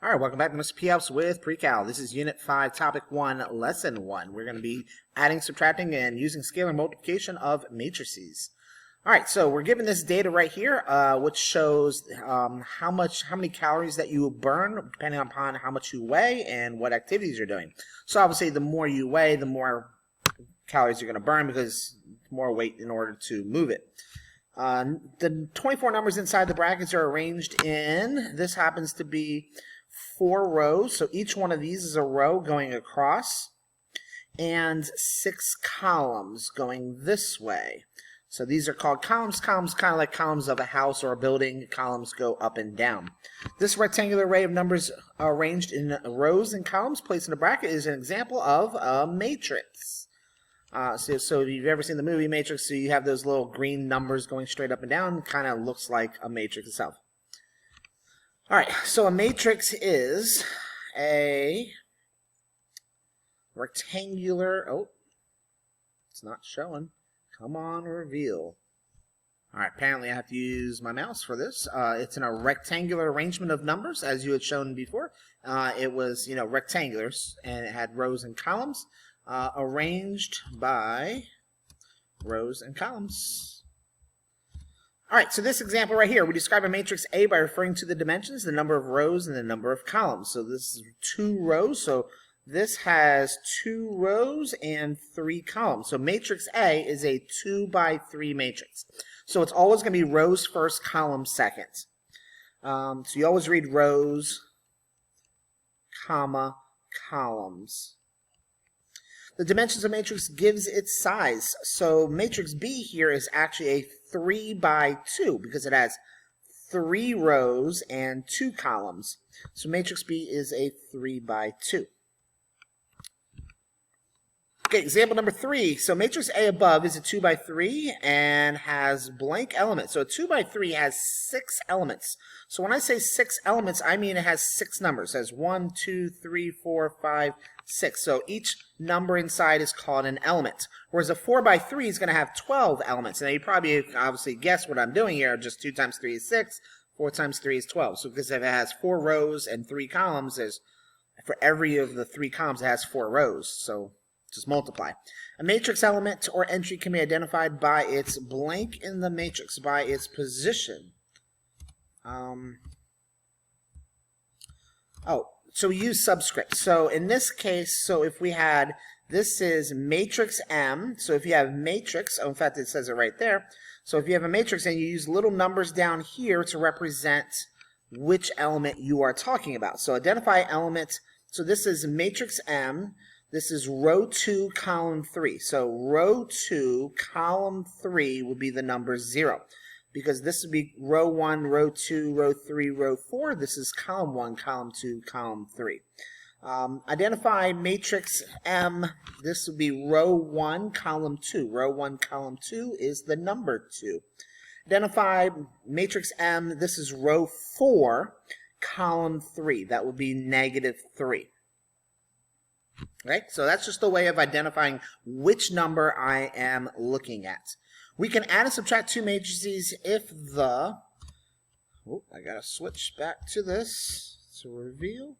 All right, welcome back to Mr. P Helps with Precal. This is Unit 5, Topic 1, Lesson 1. We're going to be adding, subtracting, and using scalar multiplication of matrices. All right, so we're given this data right here, which shows how many calories that you burn, depending upon how much you weigh and what activities you're doing. So obviously, the more you weigh, the more calories you're going to burn because more weight in order to move it. The 24 numbers inside the brackets are arranged in, this happens to be 4 rows, so each one of these is a row going across, and 6 columns going this way. So these are called columns. Columns kind of like columns of a house or a building. Columns go up and down. This rectangular array of numbers arranged in rows and columns placed in a bracket is an example of a matrix. So if you've ever seen the movie Matrix, so you have those little green numbers going straight up and down, kind of looks like a matrix itself. All right, so a matrix is a rectangular, oh, it's not showing. Come on, reveal. All right, apparently I have to use my mouse for this. It's in a rectangular arrangement of numbers, as you had shown before. It was, rectangulars, and it had rows and columns, arranged by rows and columns. All right, so this example right here, we describe a matrix A by referring to the dimensions, the number of rows, and the number of columns. So this is 2 rows, so this has 2 rows and 3 columns. So matrix A is a 2 by 3 matrix. So it's always going to be rows first, columns second. So you always read rows, comma, columns. The dimensions of matrix gives its size. So matrix B here is actually a 3 by 2 because it has 3 rows and 2 columns. So matrix B is a 3 by 2. Okay, example number 3. So matrix A above is a 2 by 3 and has blank elements. So a 2 by 3 has 6 elements. So when I say 6 elements, I mean it has 6 numbers. It has 1, 2, 3, 4, 5, 6. So each number inside is called an element. Whereas a 4 by 3 is going to have 12 elements. Now you probably obviously guess what I'm doing here. Just 2 times 3 is 6. 4 times 3 is 12. So because if it has 4 rows and 3 columns, there's for every of the 3 columns it has 4 rows. So just multiply. A matrix element or entry can be identified by its blank in the matrix, by its position. So we use subscripts. So in this case, so if we had, this is matrix M. So if you have matrix, in fact it says it right there. So if you have a matrix and you use little numbers down here to represent which element you are talking about. So identify element. So this is matrix M. This is row 2, column 3. So row 2, column 3 would be the number 0. Because this would be row 1, row 2, row 3, row 4. This is column 1, column 2, column 3. Identify matrix M. This would be row 1, column 2. Row 1, column 2 is the number 2. Identify matrix M. This is row 4, column 3. That would be negative 3. Right? So that's just a way of identifying which number I am looking at. We can add and subtract 2 matrices if the, I gotta switch back to this to reveal,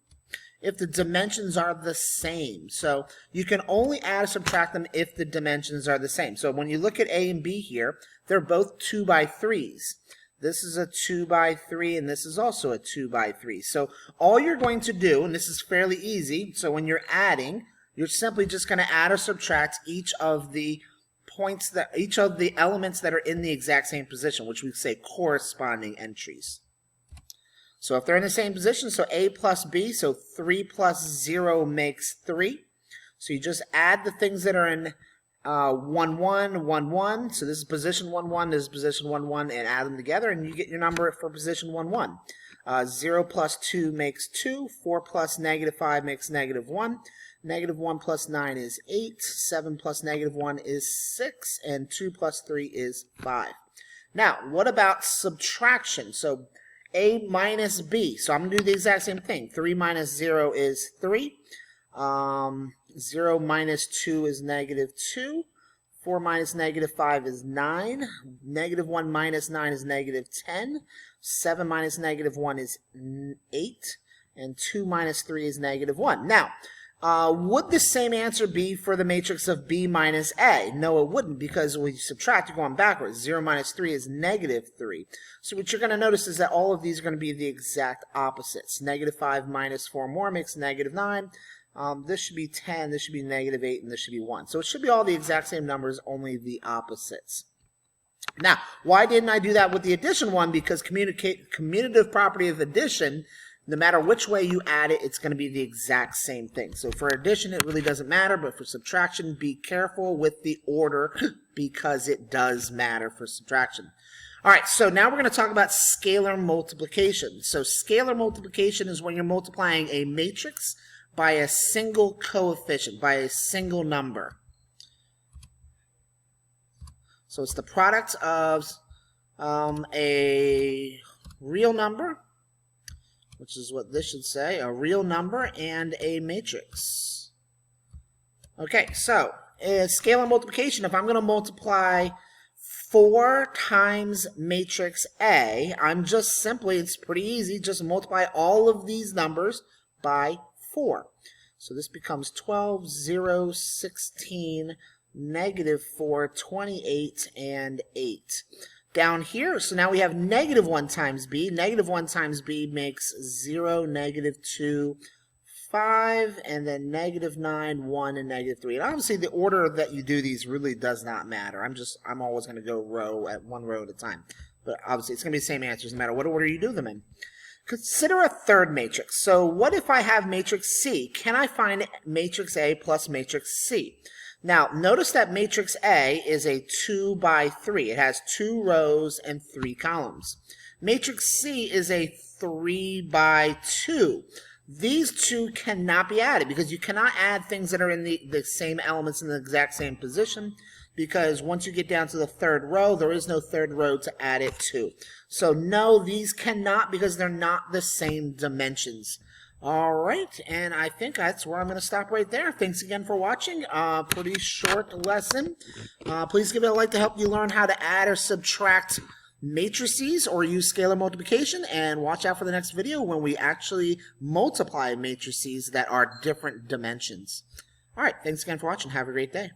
if the dimensions are the same. So you can only add or subtract them if the dimensions are the same. So when you look at A and B here, they're both 2 by 3s. This is a 2 by 3 and this is also a 2 by 3. So all you're going to do, and this is fairly easy, so when you're adding, you're simply just going to add or subtract each of the points that each of the elements that are in the exact same position, which we say corresponding entries. So if they're in the same position, so A plus B, so 3 plus 0 makes 3. So you just add the things that are in 1, 1, 1, 1. So this is position 1, 1, this is position 1, 1, and add them together, and you get your number for position 1, 1. 0 plus 2 makes 2. 4 plus negative 5 makes negative 1. Negative 1 plus 9 is 8. 7 plus negative 1 is 6. And 2 plus 3 is 5. Now, what about subtraction? So A minus B. So I'm going to do the exact same thing. 3 minus 0 is 3. 0 minus 2 is negative 2. 4 minus negative 5 is 9. Negative 1 minus 9 is negative 10. 7 minus negative 1 is 8. and 2 minus 3 is negative 1. Now, would the same answer be for the matrix of B minus A? No, it wouldn't, because when you subtract, you're going backwards. 0 minus 3 is negative 3. So what you're going to notice is that all of these are going to be the exact opposites. Negative 5 minus 4 more makes negative 9. This should be 10, this should be negative 8, and this should be 1. So it should be all the exact same numbers, only the opposites. Now, why didn't I do that with the addition one? Because commutative property of addition, no matter which way you add it, it's going to be the exact same thing. So for addition, it really doesn't matter, but for subtraction, be careful with the order because it does matter for subtraction. All right, so now we're going to talk about scalar multiplication. So scalar multiplication is when you're multiplying a matrix by a single coefficient, by a single number. So it's the product of a real number, which is what this should say, a real number and a matrix. Okay, so scalar multiplication, if I'm going to multiply 4 times matrix A, I'm just simply, it's pretty easy, just multiply all of these numbers by 4. So this becomes 12, 0, 16, negative 4, 28, and 8. Down here, so now we have negative 1 times B. Negative 1 times B makes 0, negative 2, 5, and then negative 9, 1, and negative 3. And obviously the order that you do these really does not matter. I'm always going to go one row at a time. But obviously it's going to be the same answers no matter what order you do them in. Consider a third matrix. So what if I have matrix C? Can I find matrix A plus matrix C? Now, notice that matrix A is a 2 by 3. It has 2 rows and 3 columns. Matrix C is a 3 by 2. These two cannot be added because you cannot add things that are in the same elements in the exact same position, because once you get down to the third row, there is no third row to add it to. So no, these cannot, because they're not the same dimensions. All right, and I think that's where I'm going to stop right there. Thanks again for watching. Pretty short lesson. Please give it a like to help you learn how to add or subtract matrices or use scalar multiplication, and watch out for the next video when we actually multiply matrices that are different dimensions. All right, thanks again for watching. Have a great day.